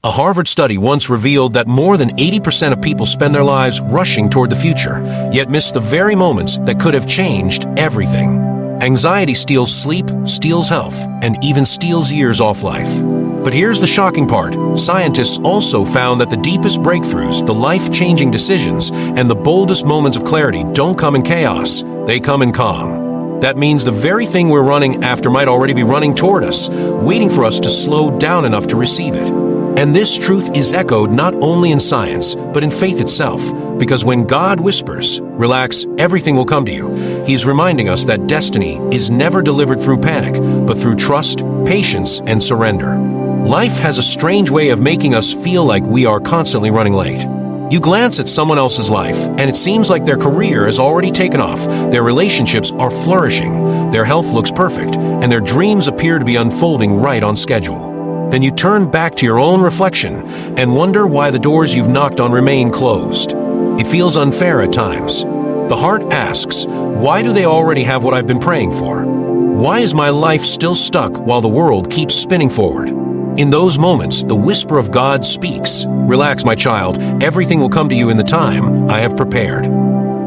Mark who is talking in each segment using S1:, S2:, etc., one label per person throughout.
S1: A Harvard study once revealed that more than 80% of people spend their lives rushing toward the future, yet miss the very moments that could have changed everything. Anxiety steals sleep, steals health, and even steals years off life. But here's the shocking part. Scientists also found that the deepest breakthroughs, the life-changing decisions, and the boldest moments of clarity don't come in chaos, they come in calm. That means the very thing we're running after might already be running toward us, waiting for us to slow down enough to receive it. And this truth is echoed not only in science, but in faith itself. Because when God whispers, "Relax, everything will come to you," He's reminding us that destiny is never delivered through panic, but through trust, patience, and surrender. Life has a strange way of making us feel like we are constantly running late. You glance at someone else's life, and it seems like their career has already taken off, their relationships are flourishing, their health looks perfect, and their dreams appear to be unfolding right on schedule. Then you turn back to your own reflection and wonder why the doors you've knocked on remain closed. It feels unfair at times. The heart asks, why do they already have what I've been praying for? Why is my life still stuck while the world keeps spinning forward? In those moments, the whisper of God speaks. Relax, my child, everything will come to you in the time I have prepared.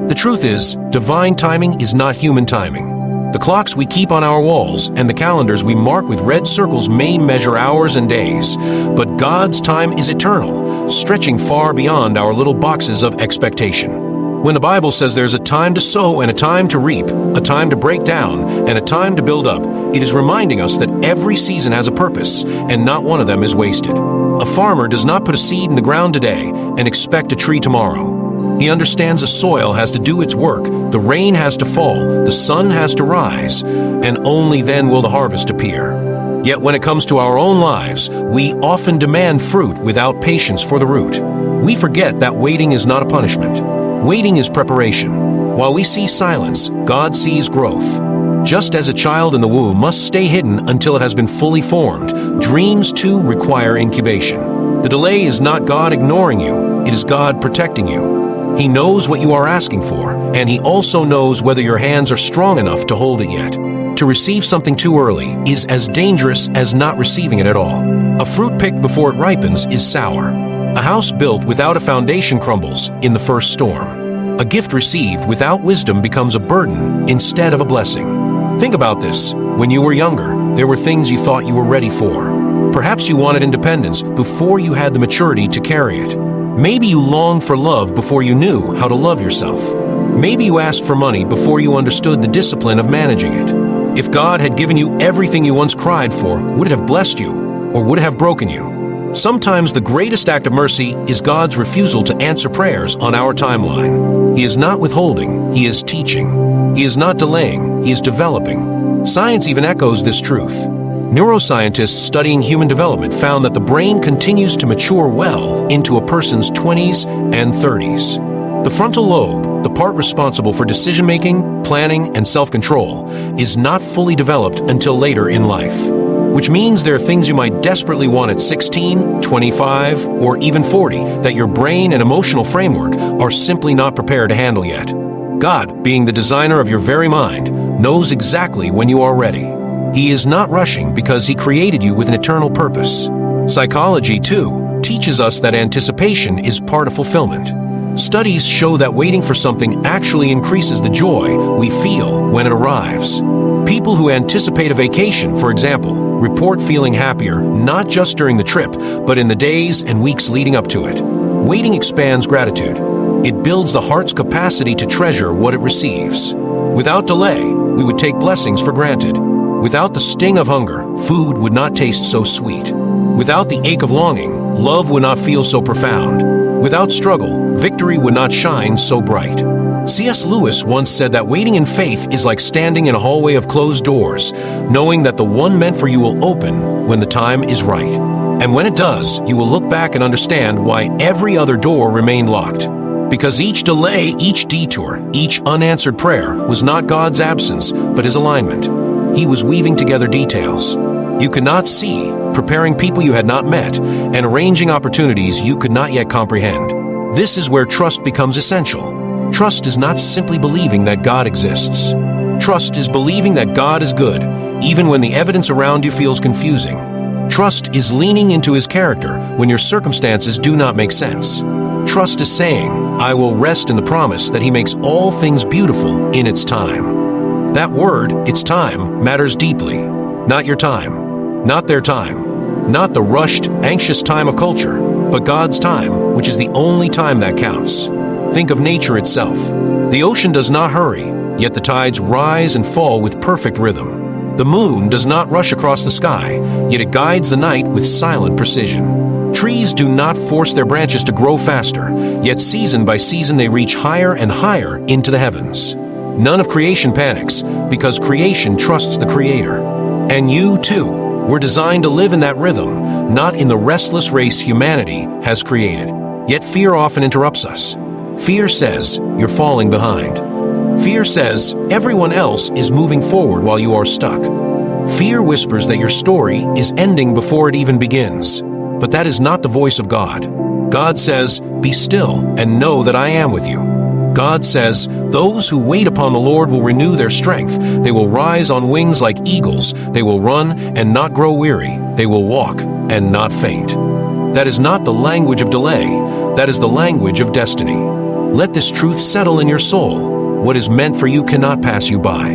S1: The truth is, divine timing is not human timing. The clocks we keep on our walls and the calendars we mark with red circles may measure hours and days, but God's time is eternal, stretching far beyond our little boxes of expectation. When the Bible says there's a time to sow and a time to reap, a time to break down and a time to build up, it is reminding us that every season has a purpose and not one of them is wasted. A farmer does not put a seed in the ground today and expect a tree tomorrow. He understands the soil has to do its work, the rain has to fall, the sun has to rise, and only then will the harvest appear. Yet when it comes to our own lives, we often demand fruit without patience for the root. We forget that waiting is not a punishment. Waiting is preparation. While we see silence, God sees growth. Just as a child in the womb must stay hidden until it has been fully formed, dreams too require incubation. The delay is not God ignoring you, it is God protecting you. He knows what you are asking for, and He also knows whether your hands are strong enough to hold it yet. To receive something too early is as dangerous as not receiving it at all. A fruit picked before it ripens is sour. A house built without a foundation crumbles in the first storm. A gift received without wisdom becomes a burden instead of a blessing. Think about this. When you were younger, there were things you thought you were ready for. Perhaps you wanted independence before you had the maturity to carry it. Maybe you longed for love before you knew how to love yourself. Maybe you asked for money before you understood the discipline of managing it. If God had given you everything you once cried for, would it have blessed you, or would it have broken you? Sometimes the greatest act of mercy is God's refusal to answer prayers on our timeline. He is not withholding, He is teaching. He is not delaying, He is developing. Science even echoes this truth. Neuroscientists studying human development found that the brain continues to mature well into a person's 20s and 30s. The frontal lobe, the part responsible for decision-making, planning, and self-control, is not fully developed until later in life. Which means there are things you might desperately want at 16, 25, or even 40 that your brain and emotional framework are simply not prepared to handle yet. God, being the designer of your very mind, knows exactly when you are ready. He is not rushing because He created you with an eternal purpose. Psychology, too, teaches us that anticipation is part of fulfillment. Studies show that waiting for something actually increases the joy we feel when it arrives. People who anticipate a vacation, for example, report feeling happier not just during the trip, but in the days and weeks leading up to it. Waiting expands gratitude. It builds the heart's capacity to treasure what it receives. Without delay, we would take blessings for granted. Without the sting of hunger, food would not taste so sweet. Without the ache of longing, love would not feel so profound. Without struggle, victory would not shine so bright. C.S. Lewis once said that waiting in faith is like standing in a hallway of closed doors, knowing that the one meant for you will open when the time is right. And when it does, you will look back and understand why every other door remained locked. Because each delay, each detour, each unanswered prayer was not God's absence, but His alignment. He was weaving together details you could not see, preparing people you had not met, and arranging opportunities you could not yet comprehend. This is where trust becomes essential. Trust is not simply believing that God exists. Trust is believing that God is good, even when the evidence around you feels confusing. Trust is leaning into His character when your circumstances do not make sense. Trust is saying, I will rest in the promise that He makes all things beautiful in its time. That word, its time, matters deeply. Not your time, not their time, not the rushed, anxious time of culture, but God's time, which is the only time that counts. Think of nature itself. The ocean does not hurry, yet the tides rise and fall with perfect rhythm. The moon does not rush across the sky, yet it guides the night with silent precision. Trees do not force their branches to grow faster, yet season by season they reach higher and higher into the heavens. None of creation panics, because creation trusts the Creator. And you, too, were designed to live in that rhythm, not in the restless race humanity has created. Yet fear often interrupts us. Fear says, you're falling behind. Fear says, everyone else is moving forward while you are stuck. Fear whispers that your story is ending before it even begins. But that is not the voice of God. God says, be still and know that I am with you. God says, those who wait upon the Lord will renew their strength. They will rise on wings like eagles. They will run and not grow weary. They will walk and not faint. That is not the language of delay. That is the language of destiny. Let this truth settle in your soul. What is meant for you cannot pass you by.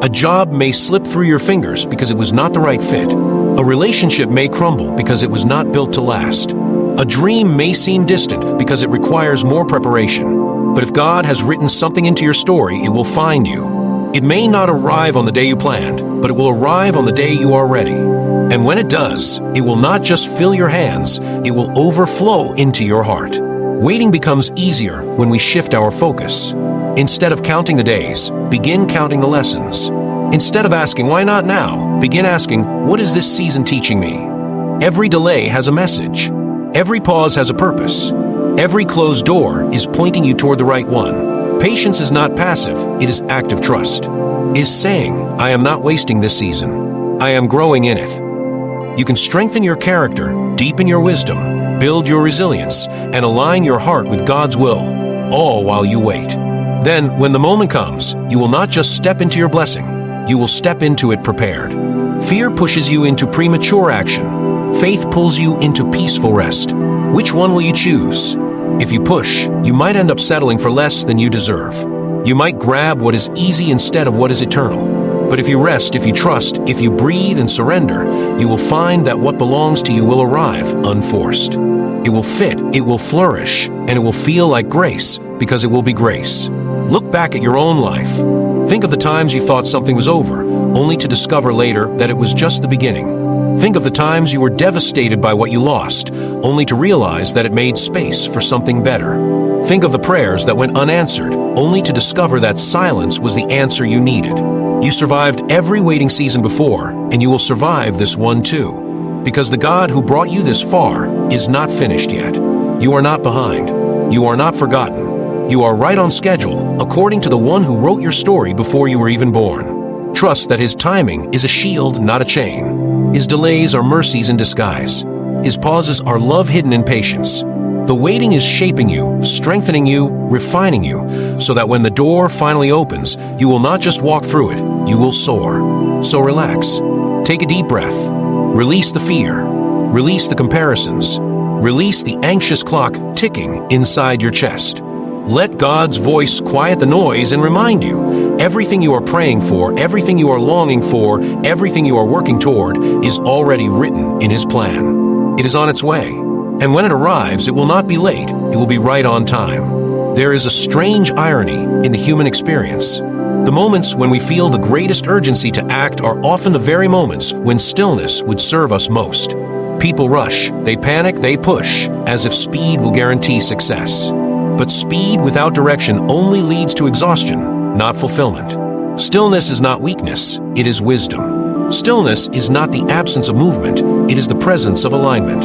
S1: A job may slip through your fingers because it was not the right fit. A relationship may crumble because it was not built to last. A dream may seem distant because it requires more preparation. But if God has written something into your story, it will find you. It may not arrive on the day you planned, but it will arrive on the day you are ready. And when it does, it will not just fill your hands, it will overflow into your heart. Waiting becomes easier when we shift our focus. Instead of counting the days, begin counting the lessons. Instead of asking, why not now? Begin asking, what is this season teaching me? Every delay has a message. Every pause has a purpose. Every closed door is pointing you toward the right one. Patience is not passive, it is active trust. Is saying, I am not wasting this season. I am growing in it. You can strengthen your character, deepen your wisdom, build your resilience, and align your heart with God's will, all while you wait. Then, when the moment comes, you will not just step into your blessing, you will step into it prepared. Fear pushes you into premature action. Faith pulls you into peaceful rest. Which one will you choose? If you push, you might end up settling for less than you deserve. You might grab what is easy instead of what is eternal. But if you rest, if you trust, if you breathe and surrender, you will find that what belongs to you will arrive unforced. It will fit, it will flourish, and it will feel like grace because it will be grace. Look back at your own life. Think of the times you thought something was over, only to discover later that it was just the beginning. Think of the times you were devastated by what you lost, only to realize that it made space for something better. Think of the prayers that went unanswered, only to discover that silence was the answer you needed. You survived every waiting season before, and you will survive this one too. Because the God who brought you this far is not finished yet. You are not behind. You are not forgotten. You are right on schedule, according to the one who wrote your story before you were even born. Trust that His timing is a shield, not a chain. His delays are mercies in disguise. His pauses are love hidden in patience. The waiting is shaping you, strengthening you, refining you, so that when the door finally opens, you will not just walk through it, you will soar. So relax. Take a deep breath. Release the fear. Release the comparisons. Release the anxious clock ticking inside your chest. Let God's voice quiet the noise and remind you, everything you are praying for, everything you are longing for, everything you are working toward is already written in His plan. It is on its way. And when it arrives, it will not be late, it will be right on time. There is a strange irony in the human experience. The moments when we feel the greatest urgency to act are often the very moments when stillness would serve us most. People rush, they panic, they push, as if speed will guarantee success. But speed without direction only leads to exhaustion, not fulfillment. Stillness is not weakness, it is wisdom. Stillness is not the absence of movement, it is the presence of alignment.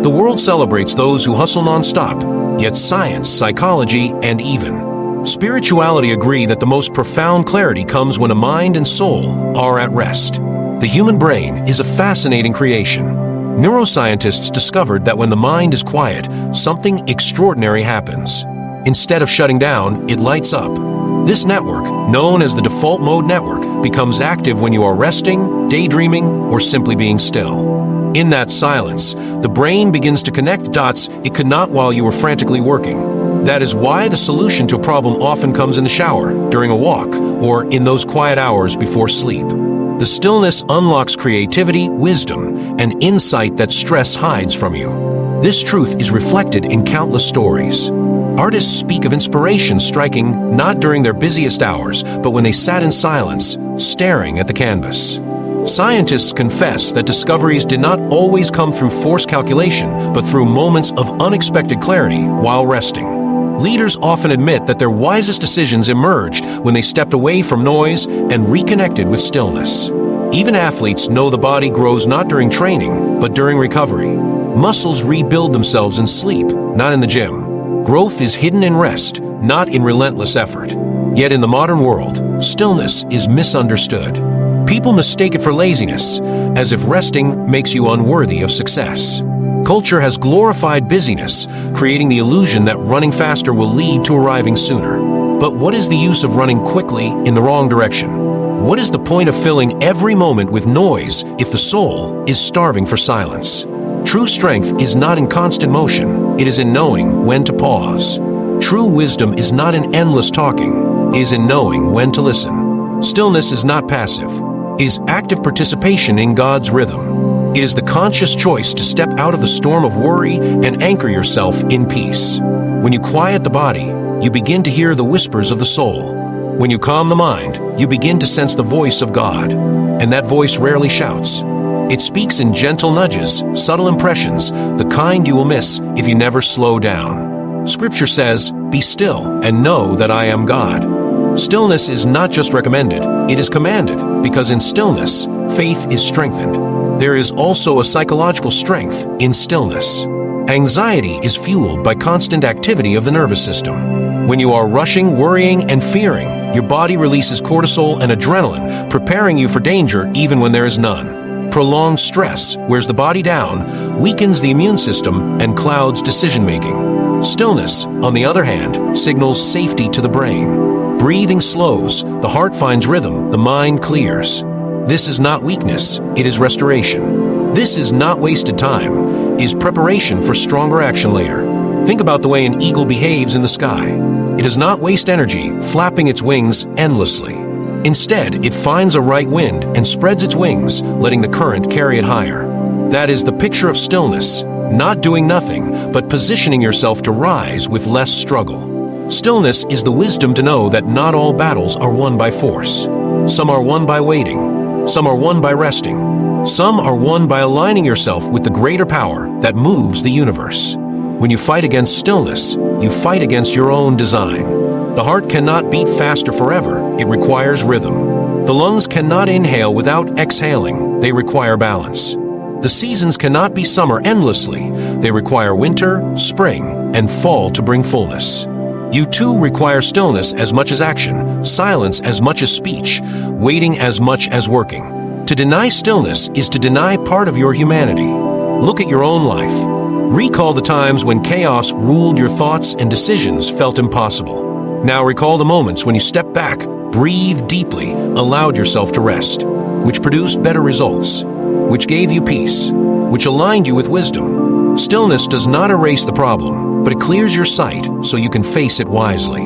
S1: The world celebrates those who hustle non-stop, yet science, psychology, and even spirituality agree that the most profound clarity comes when a mind and soul are at rest. The human brain is a fascinating creation. Neuroscientists discovered that when the mind is quiet, something extraordinary happens. Instead of shutting down, it lights up. This network, known as the default mode network, becomes active when you are resting, daydreaming, or simply being still. In that silence, the brain begins to connect dots it could not while you were frantically working. That is why the solution to a problem often comes in the shower, during a walk, or in those quiet hours before sleep. The stillness unlocks creativity, wisdom, and insight that stress hides from you. This truth is reflected in countless stories. Artists speak of inspiration striking not during their busiest hours, but when they sat in silence, staring at the canvas. Scientists confess that discoveries did not always come through forced calculation, but through moments of unexpected clarity while resting. Leaders often admit that their wisest decisions emerged when they stepped away from noise and reconnected with stillness. Even athletes know the body grows not during training, but during recovery. Muscles rebuild themselves in sleep, not in the gym. Growth is hidden in rest, not in relentless effort. Yet in the modern world, stillness is misunderstood. People mistake it for laziness, as if resting makes you unworthy of success. Culture has glorified busyness, creating the illusion that running faster will lead to arriving sooner. But what is the use of running quickly in the wrong direction? What is the point of filling every moment with noise if the soul is starving for silence? True strength is not in constant motion, it is in knowing when to pause. True wisdom is not in endless talking, it is in knowing when to listen. Stillness is not passive, it is active participation in God's rhythm. It is the conscious choice to step out of the storm of worry and anchor yourself in peace. When you quiet the body, you begin to hear the whispers of the soul. When you calm the mind, you begin to sense the voice of God. And that voice rarely shouts. It speaks in gentle nudges, subtle impressions, the kind you will miss if you never slow down. Scripture says, "Be still and know that I am God." Stillness is not just recommended, it is commanded, because in stillness, faith is strengthened. There is also a psychological strength in stillness. Anxiety is fueled by constant activity of the nervous system. When you are rushing, worrying, and fearing, your body releases cortisol and adrenaline, preparing you for danger even when there is none. Prolonged stress wears the body down, weakens the immune system, and clouds decision-making. Stillness, on the other hand, signals safety to the brain. Breathing slows, the heart finds rhythm, the mind clears. This is not weakness, it is restoration. This is not wasted time, it is preparation for stronger action later. Think about the way an eagle behaves in the sky. It does not waste energy, flapping its wings endlessly. Instead, it finds a right wind and spreads its wings, letting the current carry it higher. That is the picture of stillness, not doing nothing, but positioning yourself to rise with less struggle. Stillness is the wisdom to know that not all battles are won by force. Some are won by waiting. Some are won by resting. Some are won by aligning yourself with the greater power that moves the universe. When you fight against stillness, you fight against your own design. The heart cannot beat faster forever, it requires rhythm. The lungs cannot inhale without exhaling, they require balance. The seasons cannot be summer endlessly, they require winter, spring, and fall to bring fullness. You too require stillness as much as action, silence as much as speech, waiting as much as working. To deny stillness is to deny part of your humanity. Look at your own life. Recall the times when chaos ruled your thoughts and decisions felt impossible. Now recall the moments when you stepped back, breathed deeply, allowed yourself to rest, which produced better results, which gave you peace, which aligned you with wisdom. Stillness does not erase the problem, but it clears your sight so you can face it wisely.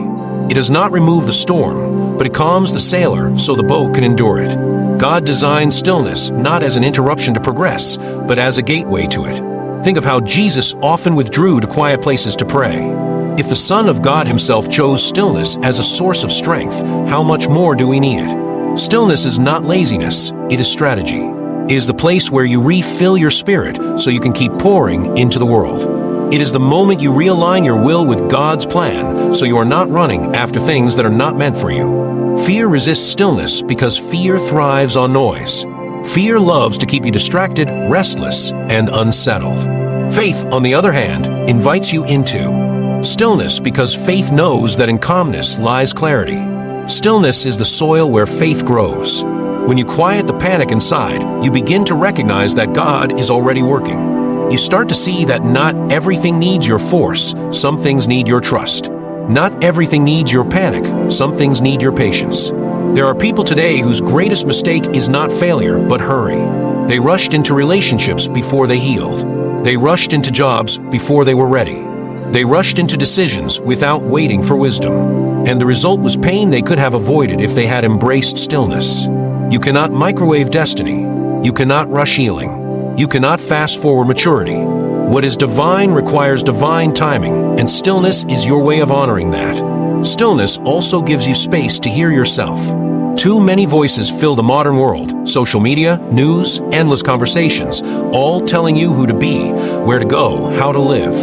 S1: It does not remove the storm, but it calms the sailor so the boat can endure it. God designed stillness not as an interruption to progress, but as a gateway to it. Think of how Jesus often withdrew to quiet places to pray. If the Son of God himself chose stillness as a source of strength, how much more do we need it? Stillness is not laziness, it is strategy. It is the place where you refill your spirit so you can keep pouring into the world. It is the moment you realign your will with God's plan so you are not running after things that are not meant for you. Fear resists stillness because fear thrives on noise. Fear loves to keep you distracted, restless, and unsettled. Faith, on the other hand, invites you into stillness because faith knows that in calmness lies clarity. Stillness is the soil where faith grows. When you quiet the panic inside, you begin to recognize that God is already working. You start to see that not everything needs your force, some things need your trust. Not everything needs your panic, some things need your patience. There are people today whose greatest mistake is not failure, but hurry. They rushed into relationships before they healed. They rushed into jobs before they were ready. They rushed into decisions without waiting for wisdom. And the result was pain they could have avoided if they had embraced stillness. You cannot microwave destiny. You cannot rush healing. You cannot fast forward maturity. What is divine requires divine timing, and stillness is your way of honoring that. Stillness also gives you space to hear yourself. Too many voices fill the modern world: social media, news, endless conversations, all telling you who to be, where to go, how to live.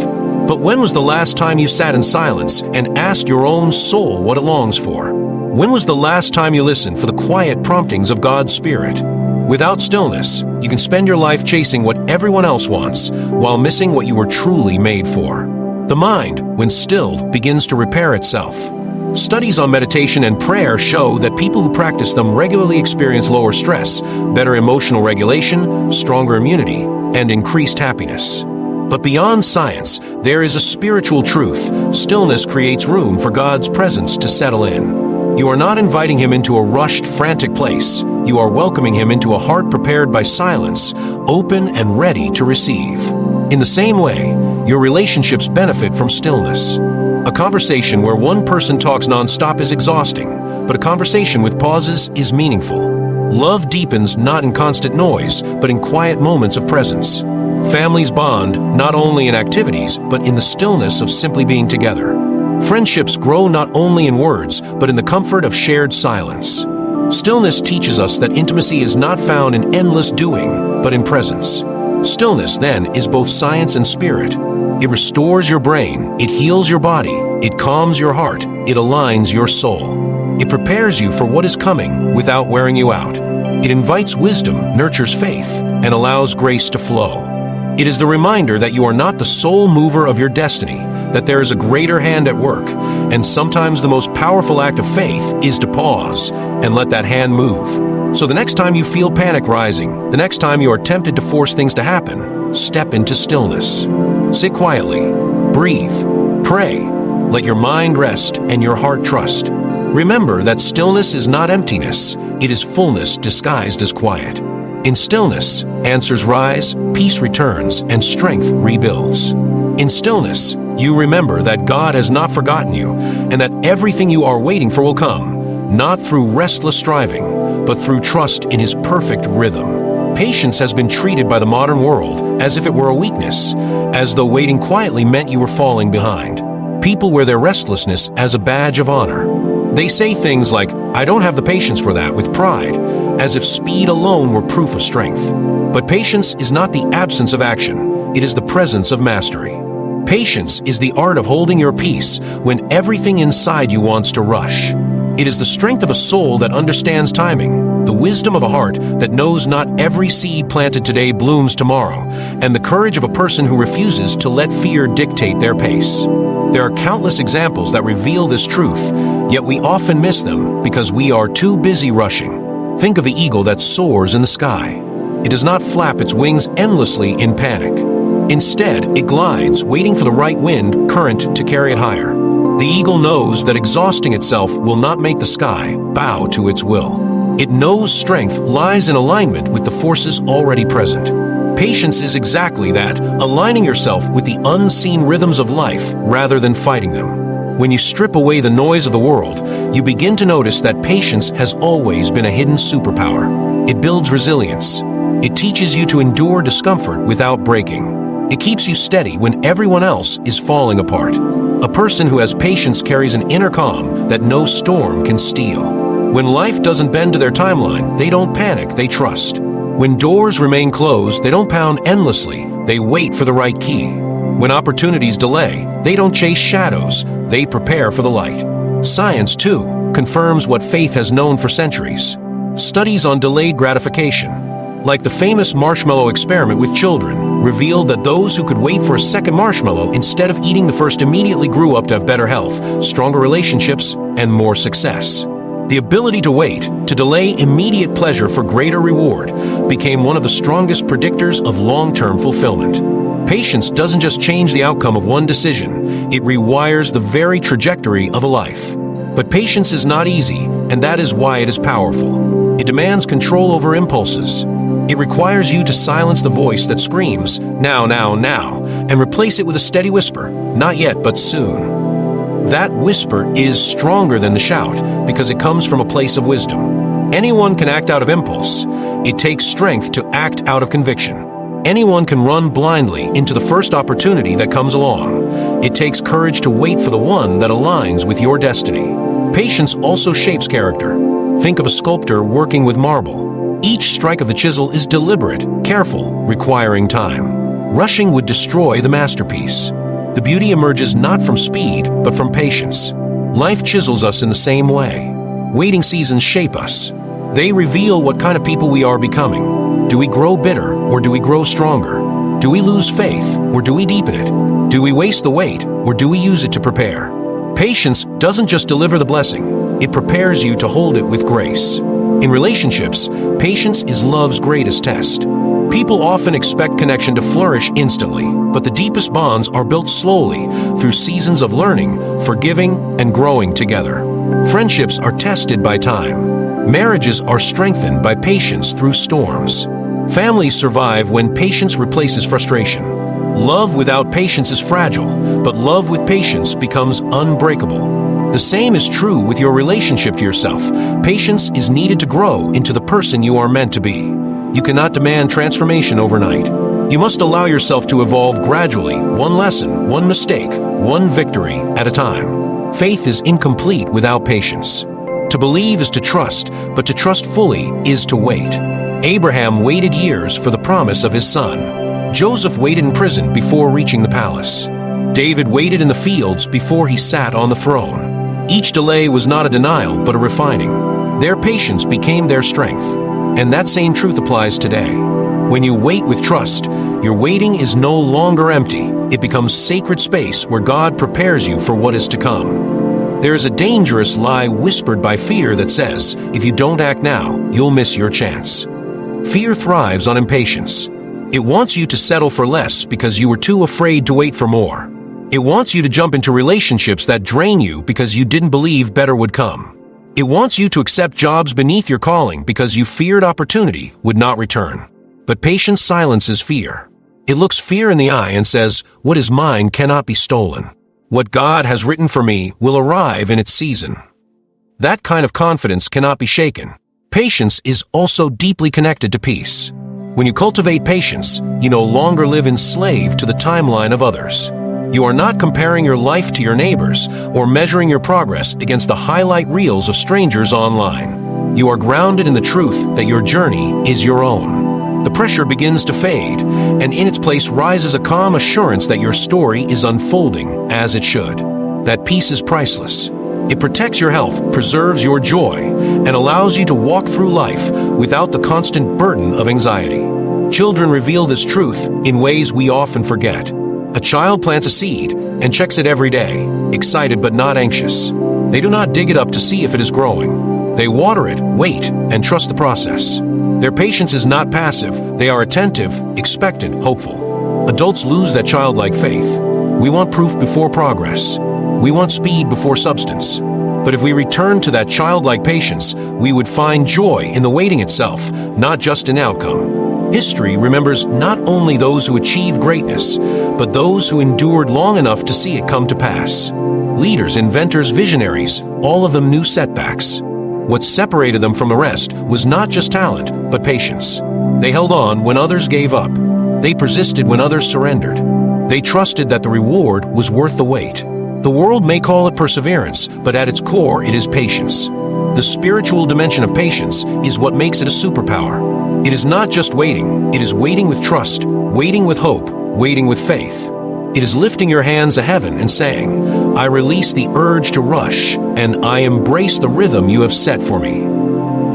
S1: But when was the last time you sat in silence and asked your own soul what it longs for? When was the last time you listened for the quiet promptings of God's Spirit? Without stillness, you can spend your life chasing what everyone else wants, while missing what you were truly made for. The mind, when stilled, begins to repair itself. Studies on meditation and prayer show that people who practice them regularly experience lower stress, better emotional regulation, stronger immunity, and increased happiness. But beyond science, there is a spiritual truth. Stillness creates room for God's presence to settle in. You are not inviting Him into a rushed, frantic place. You are welcoming Him into a heart prepared by silence, open and ready to receive. In the same way, your relationships benefit from stillness. A conversation where one person talks nonstop is exhausting, but a conversation with pauses is meaningful. Love deepens not in constant noise, but in quiet moments of presence. Families bond not only in activities, but in the stillness of simply being together. Friendships grow not only in words, but in the comfort of shared silence. Stillness teaches us that intimacy is not found in endless doing, but in presence. Stillness, then, is both science and spirit. It restores your brain, it heals your body, it calms your heart, it aligns your soul. It prepares you for what is coming without wearing you out. It invites wisdom, nurtures faith, and allows grace to flow. It is the reminder that you are not the sole mover of your destiny, that there is a greater hand at work, and sometimes the most powerful act of faith is to pause and let that hand move. So the next time you feel panic rising, the next time you are tempted to force things to happen, step into stillness. Sit quietly, breathe, pray, let your mind rest and your heart trust. Remember that stillness is not emptiness, it is fullness disguised as quiet. In stillness, answers rise, peace returns, and strength rebuilds. In stillness, you remember that God has not forgotten you, and that everything you are waiting for will come, not through restless striving, but through trust in His perfect rhythm. Patience has been treated by the modern world as if it were a weakness, as though waiting quietly meant you were falling behind. People wear their restlessness as a badge of honor. They say things like, "I don't have the patience for that," with pride, as if speed alone were proof of strength. But patience is not the absence of action, it is the presence of mastery. Patience is the art of holding your peace when everything inside you wants to rush. It is the strength of a soul that understands timing, the wisdom of a heart that knows not every seed planted today blooms tomorrow, and the courage of a person who refuses to let fear dictate their pace. There are countless examples that reveal this truth, yet we often miss them because we are too busy rushing. Think of the eagle that soars in the sky. It does not flap its wings endlessly in panic. Instead, it glides, waiting for the right wind current to carry it higher. The eagle knows that exhausting itself will not make the sky bow to its will. It knows strength lies in alignment with the forces already present. Patience is exactly that, aligning yourself with the unseen rhythms of life rather than fighting them. When you strip away the noise of the world, you begin to notice that patience has always been a hidden superpower. It builds resilience. It teaches you to endure discomfort without breaking. It keeps you steady when everyone else is falling apart. A person who has patience carries an inner calm that no storm can steal. When life doesn't bend to their timeline, they don't panic, they trust. When doors remain closed, they don't pound endlessly, they wait for the right key. When opportunities delay, they don't chase shadows, they prepare for the light. Science, too, confirms what faith has known for centuries. Studies on delayed gratification, like the famous marshmallow experiment with children, revealed that those who could wait for a second marshmallow instead of eating the first immediately grew up to have better health, stronger relationships, and more success. The ability to wait, to delay immediate pleasure for greater reward, became one of the strongest predictors of long-term fulfillment. Patience doesn't just change the outcome of one decision, it rewires the very trajectory of a life. But patience is not easy, and that is why it is powerful. It demands control over impulses. It requires you to silence the voice that screams, "Now, now, now," and replace it with a steady whisper, "Not yet, but soon." That whisper is stronger than the shout because it comes from a place of wisdom. Anyone can act out of impulse. It takes strength to act out of conviction. Anyone can run blindly into the first opportunity that comes along. It takes courage to wait for the one that aligns with your destiny. Patience also shapes character. Think of a sculptor working with marble. Each strike of the chisel is deliberate, careful, requiring time. Rushing would destroy the masterpiece. The beauty emerges not from speed, but from patience. Life chisels us in the same way. Waiting seasons shape us. They reveal what kind of people we are becoming. Do we grow bitter, or do we grow stronger? Do we lose faith, or do we deepen it? Do we waste the wait, or do we use it to prepare? Patience doesn't just deliver the blessing, it prepares you to hold it with grace. In relationships, patience is love's greatest test. People often expect connection to flourish instantly, but the deepest bonds are built slowly through seasons of learning, forgiving, and growing together. Friendships are tested by time. Marriages are strengthened by patience through storms. Families survive when patience replaces frustration. Love without patience is fragile, but love with patience becomes unbreakable. The same is true with your relationship to yourself. Patience is needed to grow into the person you are meant to be. You cannot demand transformation overnight. You must allow yourself to evolve gradually, one lesson, one mistake, one victory at a time. Faith is incomplete without patience. To believe is to trust, but to trust fully is to wait. Abraham waited years for the promise of his son. Joseph waited in prison before reaching the palace. David waited in the fields before he sat on the throne. Each delay was not a denial, but a refining. Their patience became their strength. And that same truth applies today. When you wait with trust, your waiting is no longer empty. It becomes sacred space where God prepares you for what is to come. There is a dangerous lie whispered by fear that says, if you don't act now, you'll miss your chance. Fear thrives on impatience. It wants you to settle for less because you were too afraid to wait for more. It wants you to jump into relationships that drain you because you didn't believe better would come. It wants you to accept jobs beneath your calling because you feared opportunity would not return. But patience silences fear. It looks fear in the eye and says, what is mine cannot be stolen. What God has written for me will arrive in its season. That kind of confidence cannot be shaken. Patience is also deeply connected to peace. When you cultivate patience, you no longer live enslaved to the timeline of others. You are not comparing your life to your neighbors or measuring your progress against the highlight reels of strangers online. You are grounded in the truth that your journey is your own. The pressure begins to fade, and in its place rises a calm assurance that your story is unfolding as it should. That peace is priceless. It protects your health, preserves your joy, and allows you to walk through life without the constant burden of anxiety. Children reveal this truth in ways we often forget. A child plants a seed and checks it every day, excited but not anxious. They do not dig it up to see if it is growing. They water it, wait, and trust the process. Their patience is not passive. They are attentive, expectant, hopeful. Adults lose that childlike faith. We want proof before progress. We want speed before substance. But if we return to that childlike patience, we would find joy in the waiting itself, not just in outcome. History remembers not only those who achieve greatness, but those who endured long enough to see it come to pass. Leaders, inventors, visionaries, all of them knew setbacks. What separated them from the rest was not just talent, but patience. They held on when others gave up. They persisted when others surrendered. They trusted that the reward was worth the wait. The world may call it perseverance, but at its core it is patience. The spiritual dimension of patience is what makes it a superpower. It is not just waiting, it is waiting with trust, waiting with hope, waiting with faith. It is lifting your hands to heaven and saying, I release the urge to rush, and I embrace the rhythm you have set for me.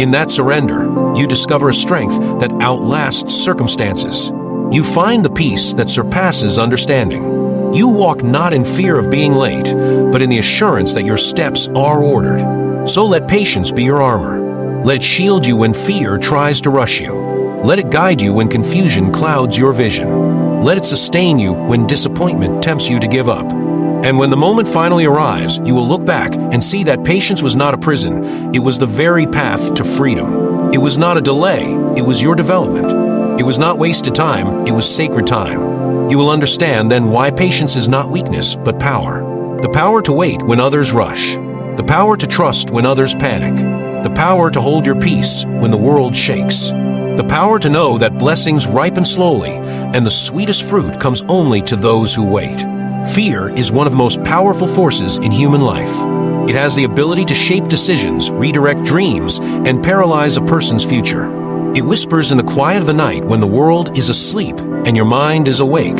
S1: In that surrender, you discover a strength that outlasts circumstances. You find the peace that surpasses understanding. You walk not in fear of being late, but in the assurance that your steps are ordered. So let patience be your armor. Let it shield you when fear tries to rush you. Let it guide you when confusion clouds your vision. Let it sustain you when disappointment tempts you to give up. And when the moment finally arrives, you will look back and see that patience was not a prison. It was the very path to freedom. It was not a delay. It was your development. It was not wasted time, it was sacred time. You will understand then why patience is not weakness, but power. The power to wait when others rush. The power to trust when others panic. The power to hold your peace when the world shakes. The power to know that blessings ripen slowly and the sweetest fruit comes only to those who wait. Fear is one of the most powerful forces in human life. It has the ability to shape decisions, redirect dreams, and paralyze a person's future. It whispers in the quiet of the night when the world is asleep and your mind is awake,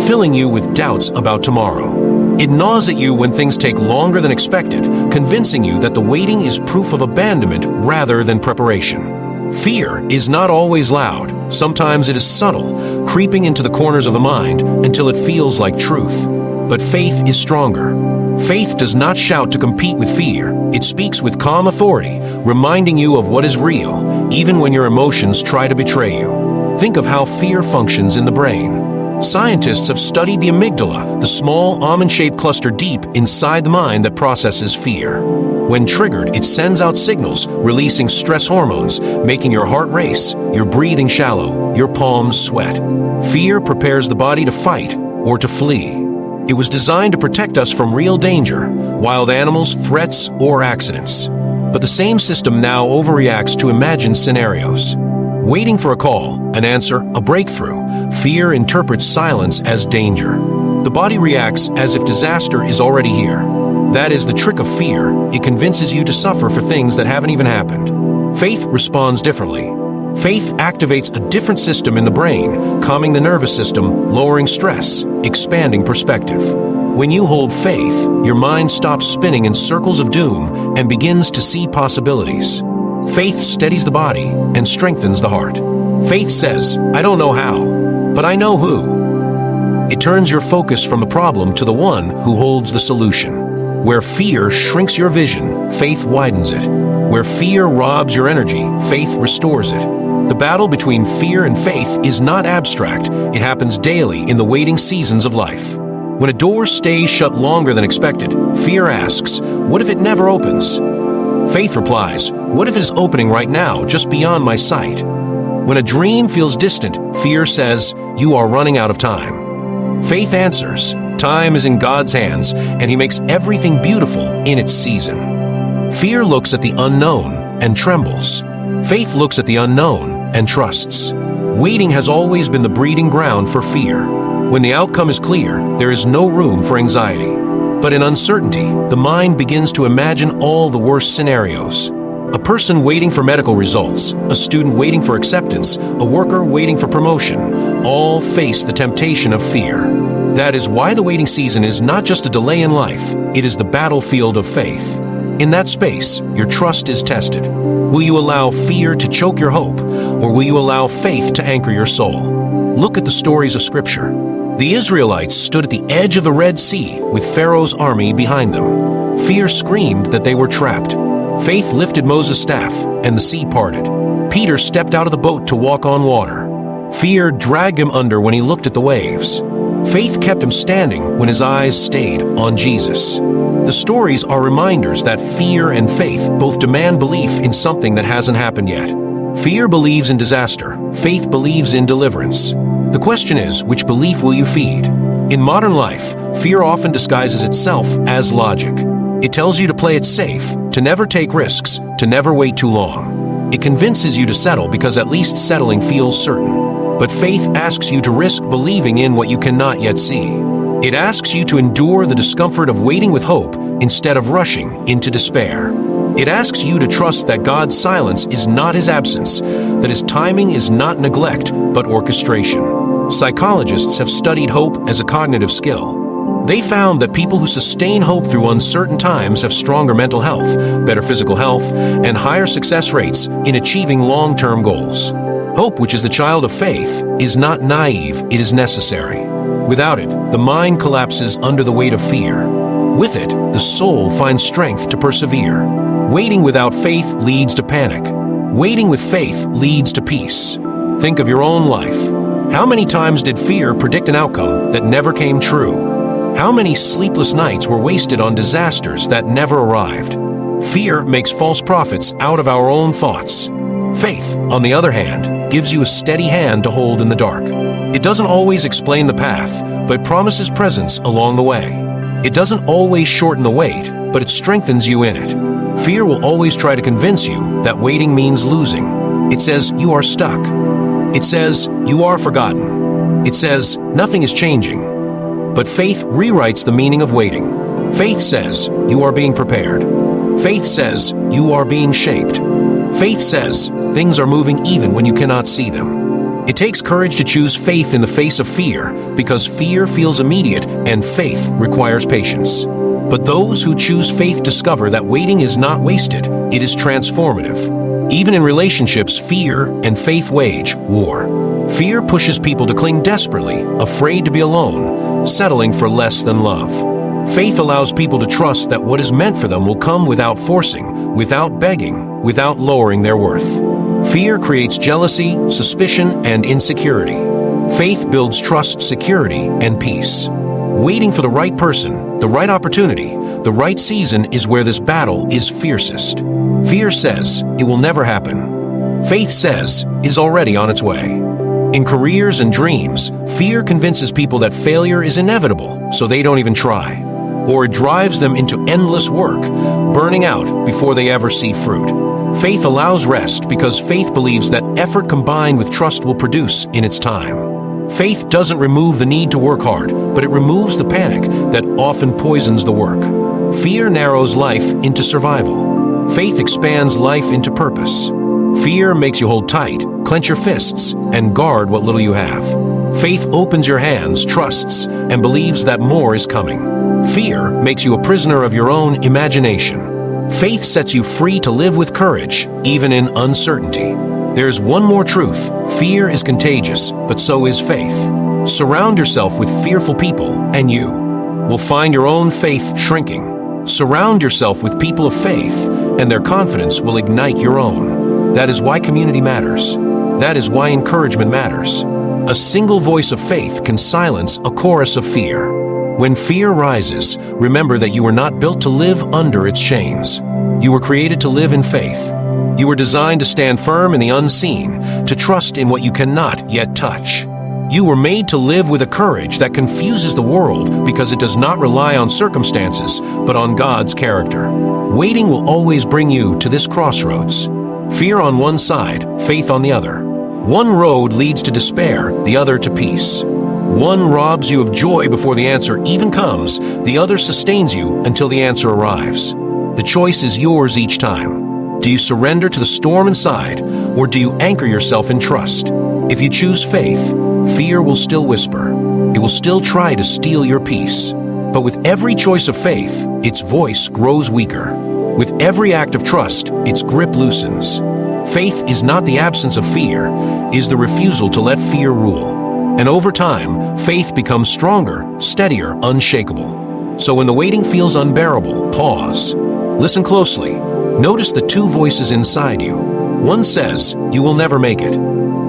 S1: filling you with doubts about tomorrow. It gnaws at you when things take longer than expected, convincing you that the waiting is proof of abandonment rather than preparation. Fear is not always loud. Sometimes it is subtle, creeping into the corners of the mind until it feels like truth. But faith is stronger. Faith does not shout to compete with fear. It speaks with calm authority, reminding you of what is real, even when your emotions try to betray you. Think of how fear functions in the brain. Scientists have studied the amygdala, the small almond-shaped cluster deep inside the mind that processes fear. When triggered, it sends out signals, releasing stress hormones, making your heart race, your breathing shallow, your palms sweat. Fear prepares the body to fight or to flee. It was designed to protect us from real danger, wild animals, threats, or accidents. But the same system now overreacts to imagined scenarios. Waiting for a call, an answer, a breakthrough, fear interprets silence as danger. The body reacts as if disaster is already here. That is the trick of fear. It convinces you to suffer for things that haven't even happened. Faith responds differently. Faith activates a different system in the brain, calming the nervous system, lowering stress, expanding perspective. When you hold faith, your mind stops spinning in circles of doom and begins to see possibilities. Faith steadies the body and strengthens the heart. Faith says, I don't know how, but I know who. It turns your focus from the problem to the one who holds the solution. Where fear shrinks your vision, faith widens it. Where fear robs your energy, faith restores it. The battle between fear and faith is not abstract. It happens daily in the waiting seasons of life. When a door stays shut longer than expected, fear asks, what if it never opens? Faith replies, what if it is opening right now, just beyond my sight? When a dream feels distant, fear says, you are running out of time. Faith answers, time is in God's hands, and He makes everything beautiful in its season. Fear looks at the unknown and trembles. Faith looks at the unknown and trusts. Waiting has always been the breeding ground for fear. When the outcome is clear, there is no room for anxiety. But in uncertainty, the mind begins to imagine all the worst scenarios. A person waiting for medical results, a student waiting for acceptance, a worker waiting for promotion, all face the temptation of fear. That is why the waiting season is not just a delay in life, it is the battlefield of faith. In that space, your trust is tested. Will you allow fear to choke your hope, or will you allow faith to anchor your soul? Look at the stories of Scripture. The Israelites stood at the edge of the Red Sea with Pharaoh's army behind them. Fear screamed that they were trapped. Faith lifted Moses' staff, and the sea parted. Peter stepped out of the boat to walk on water. Fear dragged him under when he looked at the waves. Faith kept him standing when his eyes stayed on Jesus. The stories are reminders that fear and faith both demand belief in something that hasn't happened yet. Fear believes in disaster. Faith believes in deliverance. The question is, which belief will you feed? In modern life, fear often disguises itself as logic. It tells you to play it safe, to never take risks, to never wait too long. It convinces you to settle because at least settling feels certain. But faith asks you to risk believing in what you cannot yet see. It asks you to endure the discomfort of waiting with hope instead of rushing into despair. It asks you to trust that God's silence is not His absence, that His timing is not neglect, but orchestration. Psychologists have studied hope as a cognitive skill. They found that people who sustain hope through uncertain times have stronger mental health, better physical health, and higher success rates in achieving long-term goals. Hope, which is the child of faith, is not naive, it is necessary. Without it, the mind collapses under the weight of fear. With it, the soul finds strength to persevere. Waiting without faith leads to panic. Waiting with faith leads to peace. Think of your own life. How many times did fear predict an outcome that never came true? How many sleepless nights were wasted on disasters that never arrived? Fear makes false prophets out of our own thoughts. Faith, on the other hand, gives you a steady hand to hold in the dark. It doesn't always explain the path, but promises presence along the way. It doesn't always shorten the wait, but it strengthens you in it. Fear will always try to convince you that waiting means losing. It says you are stuck. It says you are forgotten. It says nothing is changing. But faith rewrites the meaning of waiting. Faith says you are being prepared. Faith says you are being shaped. Faith says things are moving even when you cannot see them. It takes courage to choose faith in the face of fear, because fear feels immediate and faith requires patience. But those who choose faith discover that waiting is not wasted, it is transformative. Even in relationships, fear and faith wage war. Fear pushes people to cling desperately, afraid to be alone, settling for less than love. Faith allows people to trust that what is meant for them will come without forcing, without begging, without lowering their worth. Fear creates jealousy, suspicion, and insecurity. Faith builds trust, security, and peace. Waiting for the right person, the right opportunity, the right season is where this battle is fiercest. Fear says it will never happen. Faith says it is already on its way. In careers and dreams, fear convinces people that failure is inevitable, so they don't even try. Or it drives them into endless work, burning out before they ever see fruit. Faith allows rest because faith believes that effort combined with trust will produce in its time. Faith doesn't remove the need to work hard, but it removes the panic that often poisons the work. Fear narrows life into survival. Faith expands life into purpose. Fear makes you hold tight, clench your fists, and guard what little you have. Faith opens your hands, trusts, and believes that more is coming. Fear makes you a prisoner of your own imagination. Faith sets you free to live with courage, even in uncertainty. There's one more truth. Fear is contagious, but so is faith. Surround yourself with fearful people, and you will find your own faith shrinking. Surround yourself with people of faith, and their confidence will ignite your own. That is why community matters. That is why encouragement matters. A single voice of faith can silence a chorus of fear. When fear rises, remember that you were not built to live under its chains. You were created to live in faith. You were designed to stand firm in the unseen, to trust in what you cannot yet touch. You were made to live with a courage that confuses the world because it does not rely on circumstances, but on God's character. Waiting will always bring you to this crossroads. Fear on one side, faith on the other. One road leads to despair, the other to peace. One robs you of joy before the answer even comes, the other sustains you until the answer arrives. The choice is yours each time. Do you surrender to the storm inside, or do you anchor yourself in trust? If you choose faith, fear will still whisper. It will still try to steal your peace. But with every choice of faith, its voice grows weaker. With every act of trust, its grip loosens. Faith is not the absence of fear, it is the refusal to let fear rule. And over time, faith becomes stronger, steadier, unshakable. So when the waiting feels unbearable, pause. Listen closely. Notice the two voices inside you. One says, "You will never make it."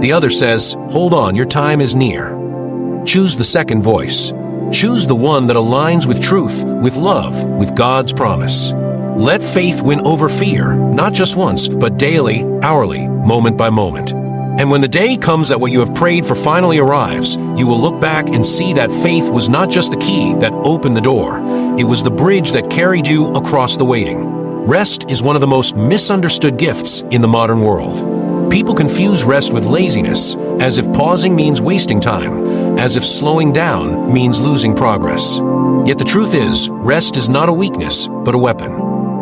S1: The other says, "Hold on, your time is near." Choose the second voice. Choose the one that aligns with truth, with love, with God's promise. Let faith win over fear, not just once, but daily, hourly, moment by moment. And when the day comes that what you have prayed for finally arrives, you will look back and see that faith was not just the key that opened the door, it was the bridge that carried you across the waiting. Rest is one of the most misunderstood gifts in the modern world. People confuse rest with laziness, as if pausing means wasting time, as if slowing down means losing progress. Yet the truth is, rest is not a weakness, but a weapon.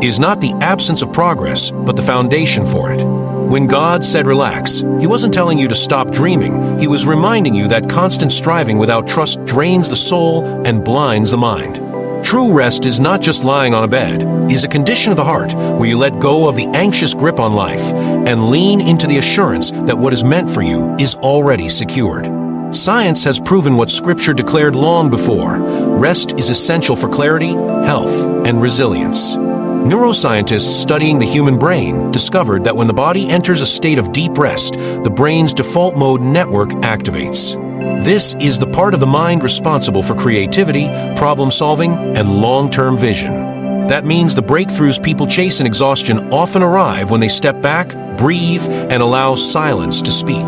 S1: It is not the absence of progress, but the foundation for it. When God said relax, He wasn't telling you to stop dreaming. He was reminding you that constant striving without trust drains the soul and blinds the mind. True rest is not just lying on a bed. It is a condition of the heart where you let go of the anxious grip on life and lean into the assurance that what is meant for you is already secured. Science has proven what Scripture declared long before. Rest is essential for clarity, health, and resilience. Neuroscientists studying the human brain discovered that when the body enters a state of deep rest, the brain's default mode network activates. This is the part of the mind responsible for creativity, problem-solving, and long-term vision. That means the breakthroughs people chase in exhaustion often arrive when they step back, breathe, and allow silence to speak.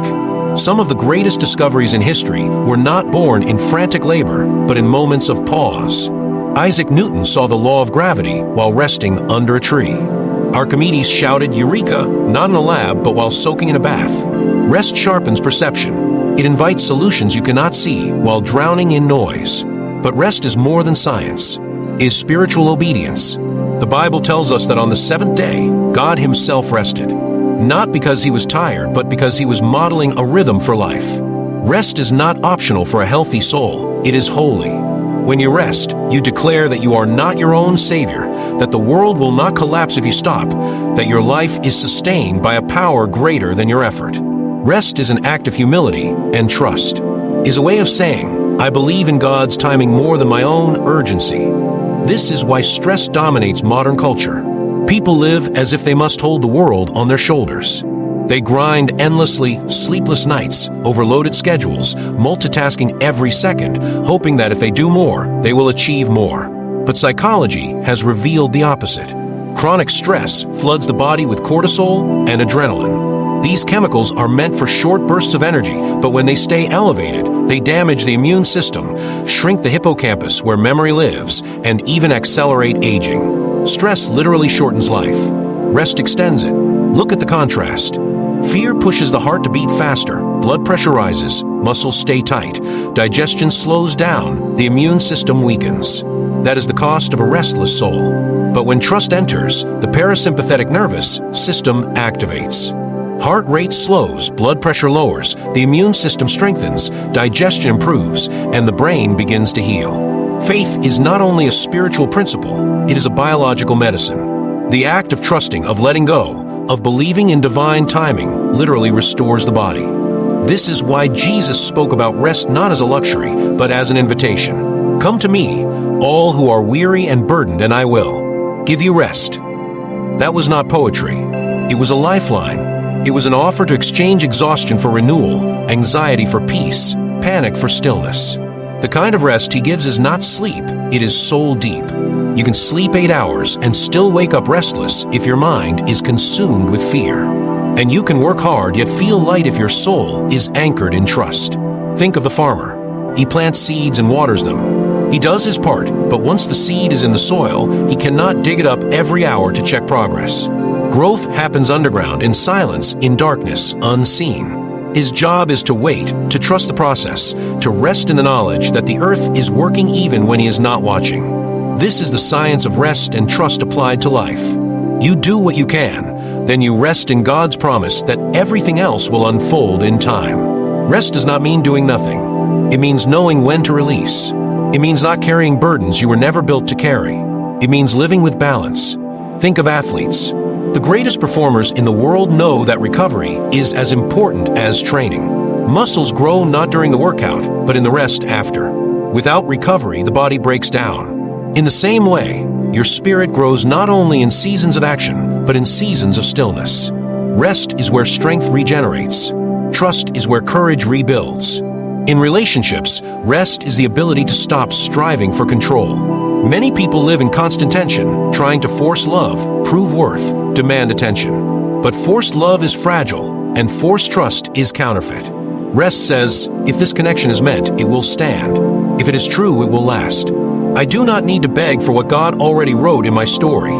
S1: Some of the greatest discoveries in history were not born in frantic labor, but in moments of pause. Isaac Newton saw the law of gravity while resting under a tree. Archimedes shouted "Eureka!" not in a lab, but while soaking in a bath. Rest sharpens perception. It invites solutions you cannot see while drowning in noise. But rest is more than science. It is spiritual obedience. The Bible tells us that on the seventh day, God Himself rested. Not because He was tired, but because He was modeling a rhythm for life. Rest is not optional for a healthy soul. It is holy. When you rest, you declare that you are not your own savior, that the world will not collapse if you stop, that your life is sustained by a power greater than your effort. Rest is an act of humility and trust. It is a way of saying, I believe in God's timing more than my own urgency. This is why stress dominates modern culture. People live as if they must hold the world on their shoulders. They grind endlessly, sleepless nights, overloaded schedules, multitasking every second, hoping that if they do more, they will achieve more. But psychology has revealed the opposite. Chronic stress floods the body with cortisol and adrenaline. These chemicals are meant for short bursts of energy, but when they stay elevated, they damage the immune system, shrink the hippocampus where memory lives, and even accelerate aging. Stress literally shortens life. Rest extends it. Look at the contrast. Fear pushes the heart to beat faster, blood pressure rises, muscles stay tight, digestion slows down, the immune system weakens. That is the cost of a restless soul. But when trust enters, the parasympathetic nervous system activates. Heart rate slows, blood pressure lowers, the immune system strengthens, digestion improves, and the brain begins to heal. Faith is not only a spiritual principle, it is a biological medicine. The act of trusting, of letting go, of believing in divine timing, literally restores the body. This is why Jesus spoke about rest not as a luxury, but as an invitation. Come to me, all who are weary and burdened, and I will give you rest. That was not poetry. It was a lifeline. It was an offer to exchange exhaustion for renewal, anxiety for peace, panic for stillness. The kind of rest He gives is not sleep, it is soul deep. You can sleep 8 hours and still wake up restless if your mind is consumed with fear. And you can work hard yet feel light if your soul is anchored in trust. Think of the farmer. He plants seeds and waters them. He does his part, but once the seed is in the soil, he cannot dig it up every hour to check progress. Growth happens underground, in silence, in darkness, unseen. His job is to wait, to trust the process, to rest in the knowledge that the earth is working even when he is not watching. This is the science of rest and trust applied to life. You do what you can, then you rest in God's promise that everything else will unfold in time. Rest does not mean doing nothing. It means knowing when to release. It means not carrying burdens you were never built to carry. It means living with balance. Think of athletes. The greatest performers in the world know that recovery is as important as training. Muscles grow not during the workout, but in the rest after. Without recovery, the body breaks down. In the same way, your spirit grows not only in seasons of action, but in seasons of stillness. Rest is where strength regenerates. Trust is where courage rebuilds. In relationships, rest is the ability to stop striving for control. Many people live in constant tension, trying to force love, prove worth, demand attention. But forced love is fragile, and forced trust is counterfeit. Rest says, if this connection is meant, it will stand. If it is true, it will last. I do not need to beg for what God already wrote in my story.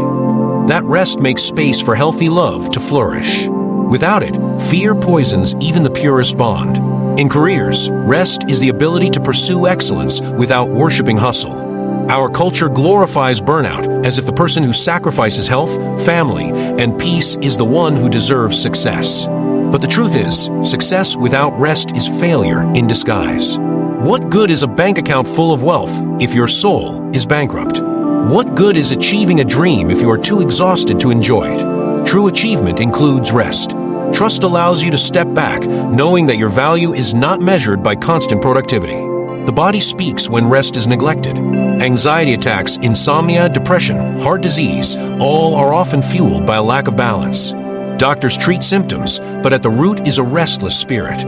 S1: That rest makes space for healthy love to flourish. Without it, fear poisons even the purest bond. In careers, rest is the ability to pursue excellence without worshiping hustle. Our culture glorifies burnout as if the person who sacrifices health, family, and peace is the one who deserves success. But the truth is, success without rest is failure in disguise. What good is a bank account full of wealth if your soul is bankrupt? What good is achieving a dream if you are too exhausted to enjoy it? True achievement includes rest. Trust allows you to step back, knowing that your value is not measured by constant productivity. The body speaks when rest is neglected. Anxiety attacks, insomnia, depression, heart disease, all are often fueled by a lack of balance. Doctors treat symptoms, but at the root is a restless spirit.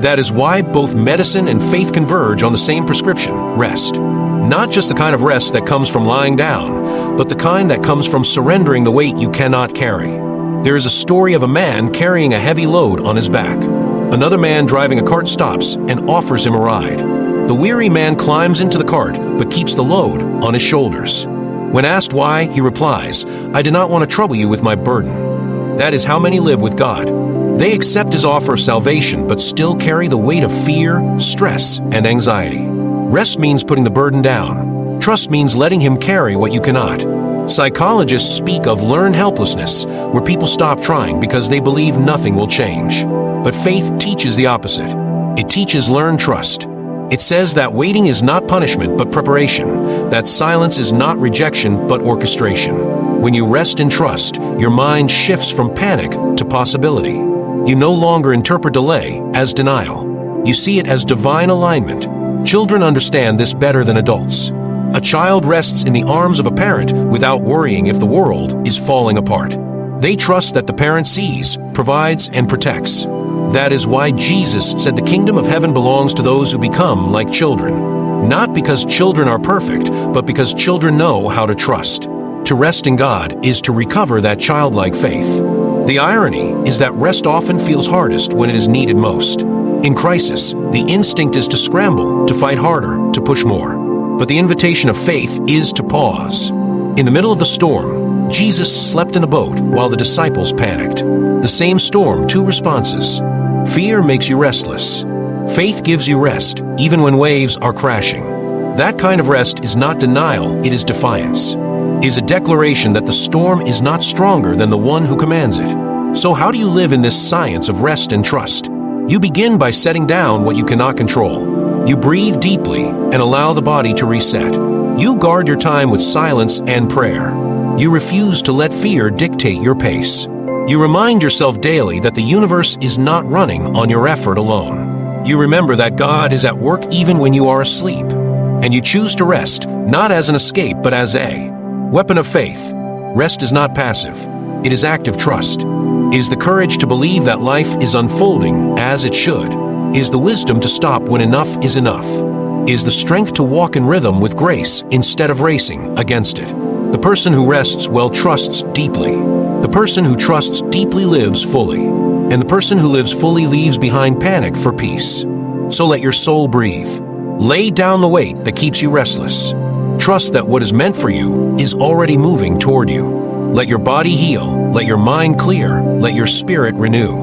S1: That is why both medicine and faith converge on the same prescription: rest. Not just the kind of rest that comes from lying down, but the kind that comes from surrendering the weight you cannot carry. There is a story of a man carrying a heavy load on his back. Another man driving a cart stops and offers him a ride. The weary man climbs into the cart, but keeps the load on his shoulders. When asked why, he replies, "I do not want to trouble you with my burden." That is how many live with God. They accept His offer of salvation, but still carry the weight of fear, stress, and anxiety. Rest means putting the burden down. Trust means letting Him carry what you cannot. Psychologists speak of learned helplessness, where people stop trying because they believe nothing will change. But faith teaches the opposite. It teaches learned trust. It says that waiting is not punishment but preparation, that silence is not rejection but orchestration. When you rest in trust, your mind shifts from panic to possibility. You no longer interpret delay as denial. You see it as divine alignment. Children understand this better than adults. A child rests in the arms of a parent without worrying if the world is falling apart. They trust that the parent sees, provides, and protects. That is why Jesus said the kingdom of heaven belongs to those who become like children. Not because children are perfect, but because children know how to trust. To rest in God is to recover that childlike faith. The irony is that rest often feels hardest when it is needed most. In crisis, the instinct is to scramble, to fight harder, to push more. But the invitation of faith is to pause. In the middle of the storm, Jesus slept in a boat while the disciples panicked. The same storm, two responses. Fear makes you restless. Faith gives you rest, even when waves are crashing. That kind of rest is not denial, it is defiance. It is a declaration that the storm is not stronger than the one who commands it. So how do you live in this science of rest and trust? You begin by setting down what you cannot control. You breathe deeply and allow the body to reset. You guard your time with silence and prayer. You refuse to let fear dictate your pace. You remind yourself daily that the universe is not running on your effort alone. You remember that God is at work even when you are asleep. And you choose to rest, not as an escape, but as a weapon of faith. Rest is not passive. It is active trust. It is the courage to believe that life is unfolding as it should. It is the wisdom to stop when enough is enough. It is the strength to walk in rhythm with grace instead of racing against it. The person who rests well trusts deeply. The person who trusts deeply lives fully. And the person who lives fully leaves behind panic for peace. So let your soul breathe. Lay down the weight that keeps you restless. Trust that what is meant for you is already moving toward you. Let your body heal, let your mind clear, let your spirit renew.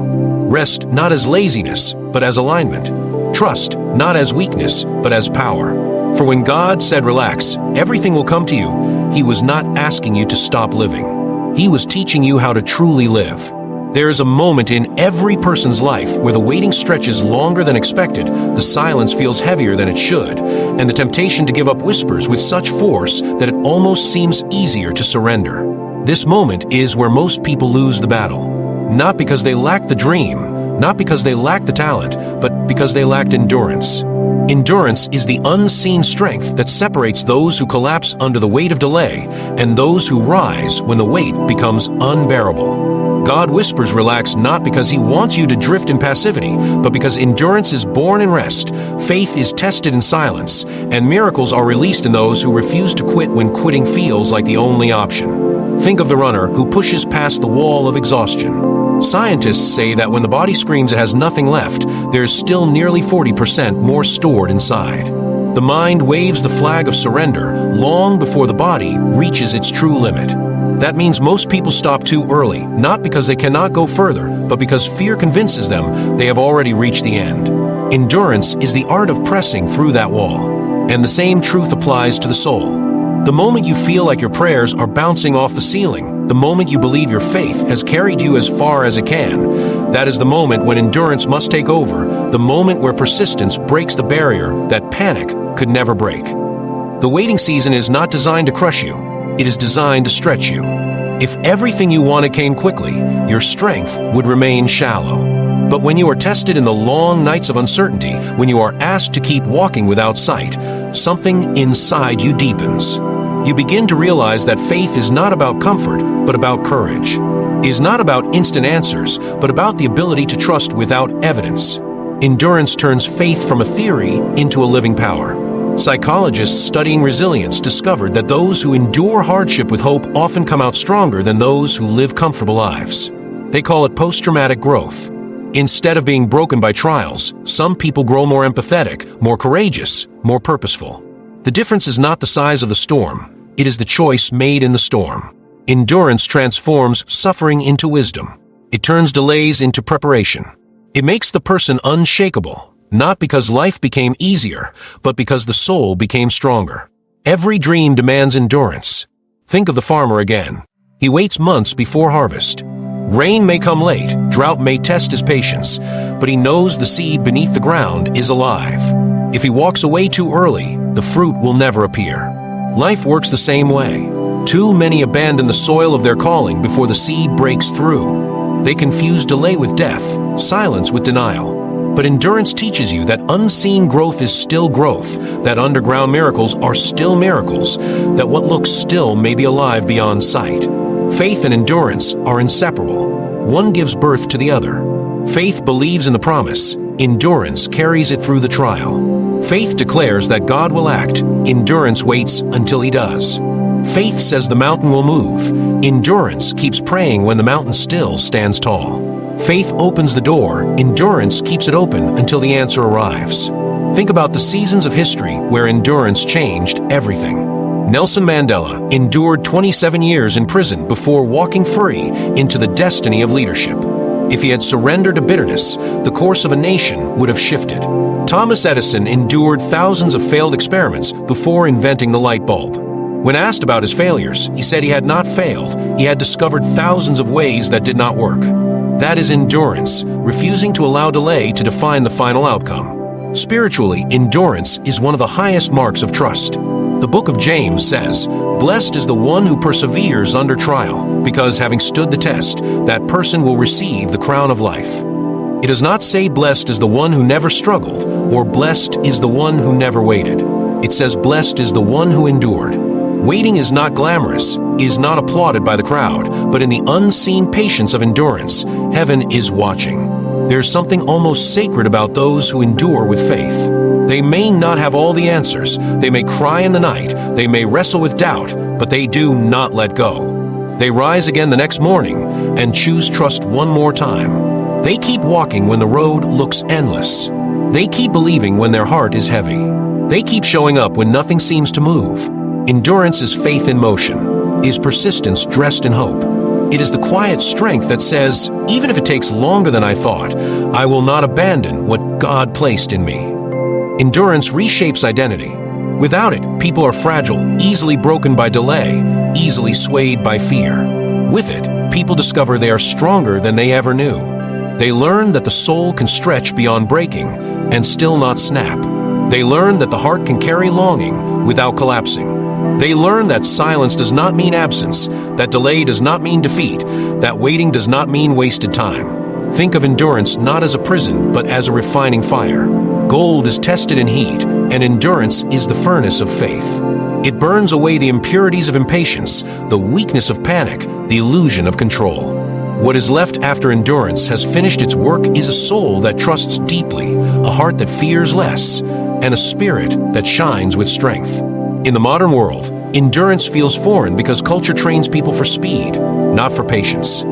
S1: Rest not as laziness, but as alignment. Trust not as weakness, but as power. For when God said relax, everything will come to you, He was not asking you to stop living. He was teaching you how to truly live. There is a moment in every person's life where the waiting stretches longer than expected, the silence feels heavier than it should, and the temptation to give up whispers with such force that it almost seems easier to surrender. This moment is where most people lose the battle. Not because they lack the dream, not because they lack the talent, but because they lacked endurance. Endurance is the unseen strength that separates those who collapse under the weight of delay and those who rise when the weight becomes unbearable. God whispers relax not because He wants you to drift in passivity, but because endurance is born in rest, faith is tested in silence, and miracles are released in those who refuse to quit when quitting feels like the only option. Think of the runner who pushes past the wall of exhaustion. Scientists say that when the body screams it has nothing left, there is still nearly 40% more stored inside. The mind waves the flag of surrender long before the body reaches its true limit. That means most people stop too early, not because they cannot go further, but because fear convinces them they have already reached the end. Endurance is the art of pressing through that wall. And the same truth applies to the soul. The moment you feel like your prayers are bouncing off the ceiling, the moment you believe your faith has carried you as far as it can, that is the moment when endurance must take over, the moment where persistence breaks the barrier that panic could never break. The waiting season is not designed to crush you. It is designed to stretch you. If everything you wanted came quickly, your strength would remain shallow. But when you are tested in the long nights of uncertainty, when you are asked to keep walking without sight, something inside you deepens. You begin to realize that faith is not about comfort, but about courage. It is not about instant answers, but about the ability to trust without evidence. Endurance turns faith from a theory into a living power. Psychologists studying resilience discovered that those who endure hardship with hope often come out stronger than those who live comfortable lives. They call it post-traumatic growth. Instead of being broken by trials, some people grow more empathetic, more courageous, more purposeful. The difference is not the size of the storm, it is the choice made in the storm. Endurance transforms suffering into wisdom. It turns delays into preparation. It makes the person unshakable, not because life became easier, but because the soul became stronger. Every dream demands endurance. Think of the farmer again. He waits months before harvest. Rain may come late, drought may test his patience, but he knows the seed beneath the ground is alive. If he walks away too early, the fruit will never appear. Life works the same way. Too many abandon the soil of their calling before the seed breaks through. They confuse delay with death, silence with denial. But endurance teaches you that unseen growth is still growth, that underground miracles are still miracles, that what looks still may be alive beyond sight. Faith and endurance are inseparable. One gives birth to the other. Faith believes in the promise. Endurance carries it through the trial. Faith declares that God will act. Endurance waits until He does. Faith says the mountain will move. Endurance keeps praying when the mountain still stands tall. Faith opens the door. Endurance keeps it open until the answer arrives. Think about the seasons of history where endurance changed everything. Nelson Mandela endured 27 years in prison before walking free into the destiny of leadership. If he had surrendered to bitterness, the course of a nation would have shifted. Thomas Edison endured thousands of failed experiments before inventing the light bulb. When asked about his failures, he said he had not failed. He had discovered thousands of ways that did not work. That is endurance, refusing to allow delay to define the final outcome. Spiritually, endurance is one of the highest marks of trust. The book of James says, "Blessed is the one who perseveres under trial, because having stood the test, that person will receive the crown of life." It does not say blessed is the one who never struggled, or blessed is the one who never waited. It says blessed is the one who endured. Waiting is not glamorous, is not applauded by the crowd, but in the unseen patience of endurance, heaven is watching. There's something almost sacred about those who endure with faith. They may not have all the answers, they may cry in the night, they may wrestle with doubt, but they do not let go. They rise again the next morning and choose trust one more time. They keep walking when the road looks endless. They keep believing when their heart is heavy. They keep showing up when nothing seems to move. Endurance is faith in motion, is persistence dressed in hope. It is the quiet strength that says, even if it takes longer than I thought, I will not abandon what God placed in me. Endurance reshapes identity. Without it, people are fragile, easily broken by delay, easily swayed by fear. With it, people discover they are stronger than they ever knew. They learn that the soul can stretch beyond breaking and still not snap. They learn that the heart can carry longing without collapsing. They learn that silence does not mean absence, that delay does not mean defeat, that waiting does not mean wasted time. Think of endurance not as a prison, but as a refining fire. Gold is tested in heat, and endurance is the furnace of faith. It burns away the impurities of impatience, the weakness of panic, the illusion of control. What is left after endurance has finished its work is a soul that trusts deeply, a heart that fears less, and a spirit that shines with strength. In the modern world, endurance feels foreign because culture trains people for speed, not for patience.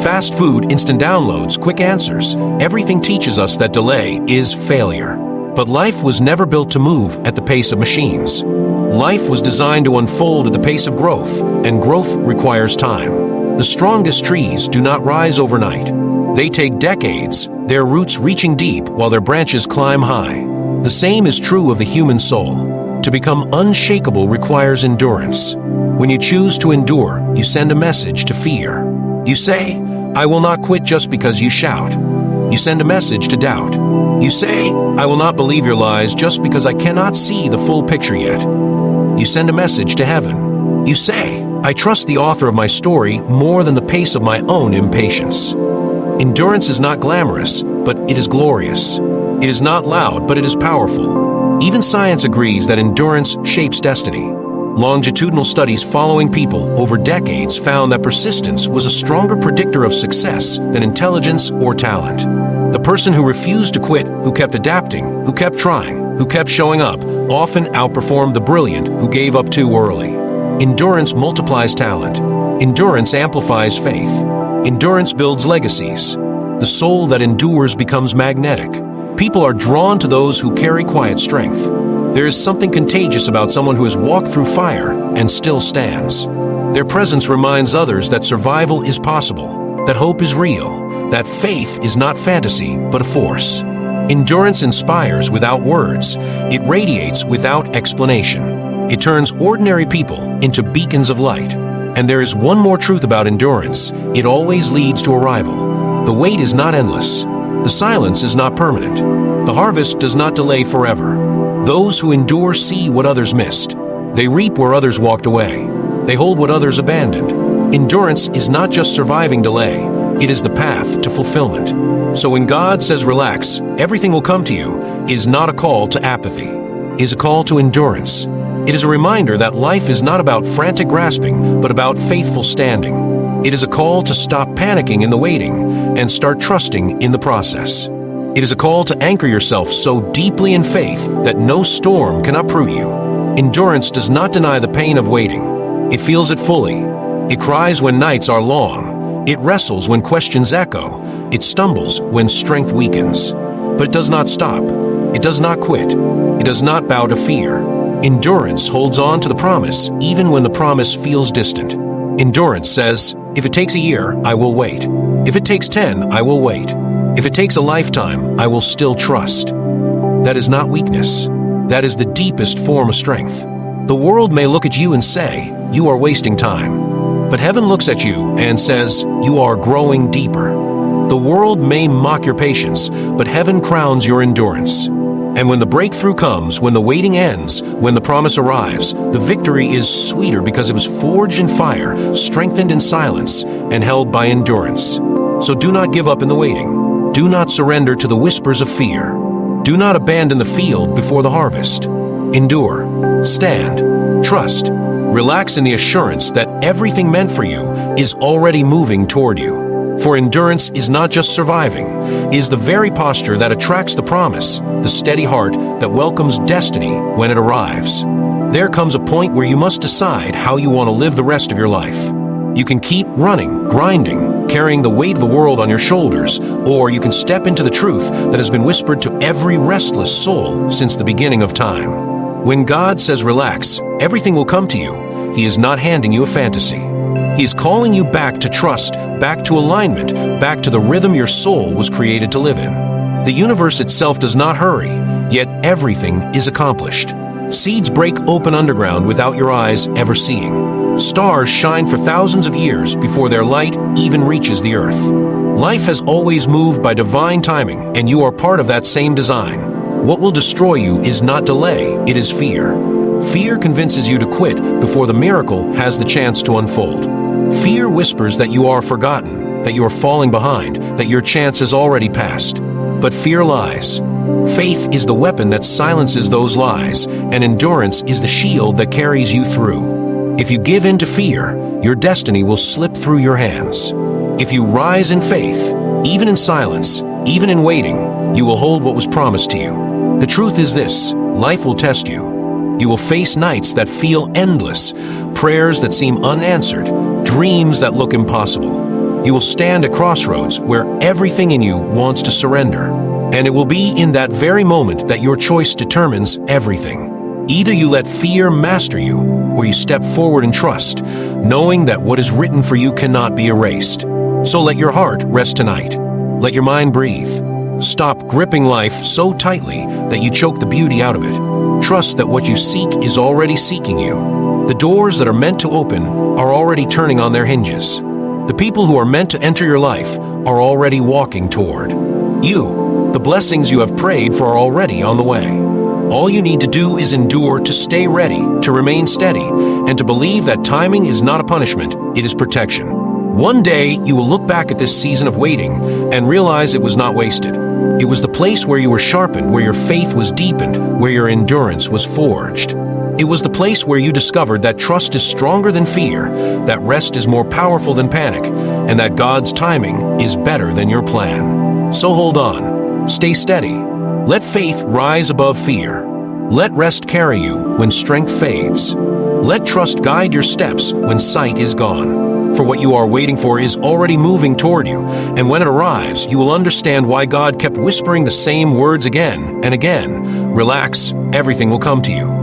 S1: Fast food, instant downloads, quick answers, everything teaches us that delay is failure. But life was never built to move at the pace of machines. Life was designed to unfold at the pace of growth, and growth requires time. The strongest trees do not rise overnight. They take decades, their roots reaching deep while their branches climb high. The same is true of the human soul. To become unshakable requires endurance. When you choose to endure, you send a message to fear. You say, "I will not quit just because you shout." You send a message to doubt. You say, "I will not believe your lies just because I cannot see the full picture yet." You send a message to heaven. You say, "I trust the author of my story more than the pace of my own impatience." Endurance is not glamorous, but it is glorious. It is not loud, but it is powerful. Even science agrees that endurance shapes destiny. Longitudinal studies following people over decades found that persistence was a stronger predictor of success than intelligence or talent. The person who refused to quit, who kept adapting, who kept trying, who kept showing up, often outperformed the brilliant who gave up too early. Endurance multiplies talent. Endurance amplifies faith. Endurance builds legacies. The soul that endures becomes magnetic. People are drawn to those who carry quiet strength. There is something contagious about someone who has walked through fire and still stands. Their presence reminds others that survival is possible, that hope is real, that faith is not fantasy but a force. Endurance inspires without words. It radiates without explanation. It turns ordinary people into beacons of light. And there is one more truth about endurance: it always leads to arrival. The wait is not endless. The silence is not permanent. The harvest does not delay forever. Those who endure see what others missed. They reap where others walked away. They hold what others abandoned. Endurance is not just surviving delay. It is the path to fulfillment. So when God says relax, everything will come to you, is not a call to apathy. It is a call to endurance. It is a reminder that life is not about frantic grasping, but about faithful standing. It is a call to stop panicking in the waiting and start trusting in the process. It is a call to anchor yourself so deeply in faith that no storm can uproot you. Endurance does not deny the pain of waiting. It feels it fully. It cries when nights are long. It wrestles when questions echo. It stumbles when strength weakens. But it does not stop. It does not quit. It does not bow to fear. Endurance holds on to the promise even when the promise feels distant. Endurance says, if it takes a year, I will wait. If it takes 10, I will wait. If it takes a lifetime, I will still trust. That is not weakness. That is the deepest form of strength. The world may look at you and say, you are wasting time. But heaven looks at you and says, you are growing deeper. The world may mock your patience, but heaven crowns your endurance. And when the breakthrough comes, when the waiting ends, when the promise arrives, the victory is sweeter because it was forged in fire, strengthened in silence, and held by endurance. So do not give up in the waiting. Do not surrender to the whispers of fear. Do not abandon the field before the harvest. Endure. Stand. Trust. Relax in the assurance that everything meant for you is already moving toward you. For endurance is not just surviving, it is the very posture that attracts the promise, the steady heart that welcomes destiny when it arrives. There comes a point where you must decide how you want to live the rest of your life. You can keep running, grinding, carrying the weight of the world on your shoulders, or you can step into the truth that has been whispered to every restless soul since the beginning of time. When God says relax, everything will come to you, He is not handing you a fantasy. He is calling you back to trust, back to alignment, back to the rhythm your soul was created to live in. The universe itself does not hurry, yet everything is accomplished. Seeds break open underground without your eyes ever seeing. Stars shine for thousands of years before their light even reaches the earth. Life has always moved by divine timing, and you are part of that same design. What will destroy you is not delay, it is fear. Fear convinces you to quit before the miracle has the chance to unfold. Fear whispers that you are forgotten, that you are falling behind, that your chance has already passed. But fear lies. Faith is the weapon that silences those lies, and endurance is the shield that carries you through. If you give in to fear, your destiny will slip through your hands. If you rise in faith, even in silence, even in waiting, you will hold what was promised to you. The truth is this: life will test you. You will face nights that feel endless, prayers that seem unanswered, dreams that look impossible. You will stand at crossroads where everything in you wants to surrender. And it will be in that very moment that your choice determines everything. Either you let fear master you, or you step forward in trust, knowing that what is written for you cannot be erased. So let your heart rest tonight. Let your mind breathe. Stop gripping life so tightly that you choke the beauty out of it. Trust that what you seek is already seeking you. The doors that are meant to open are already turning on their hinges. The people who are meant to enter your life are already walking toward you. The blessings you have prayed for are already on the way. All you need to do is endure, to stay ready, to remain steady, and to believe that timing is not a punishment, it is protection. One day, you will look back at this season of waiting and realize it was not wasted. It was the place where you were sharpened, where your faith was deepened, where your endurance was forged. It was the place where you discovered that trust is stronger than fear, that rest is more powerful than panic, and that God's timing is better than your plan. So hold on, stay steady, Let faith rise above fear. Let rest carry you when strength fades. Let trust guide your steps when sight is gone. For what you are waiting for is already moving toward you, and when it arrives, you will understand why God kept whispering the same words again and again. Relax, everything will come to you.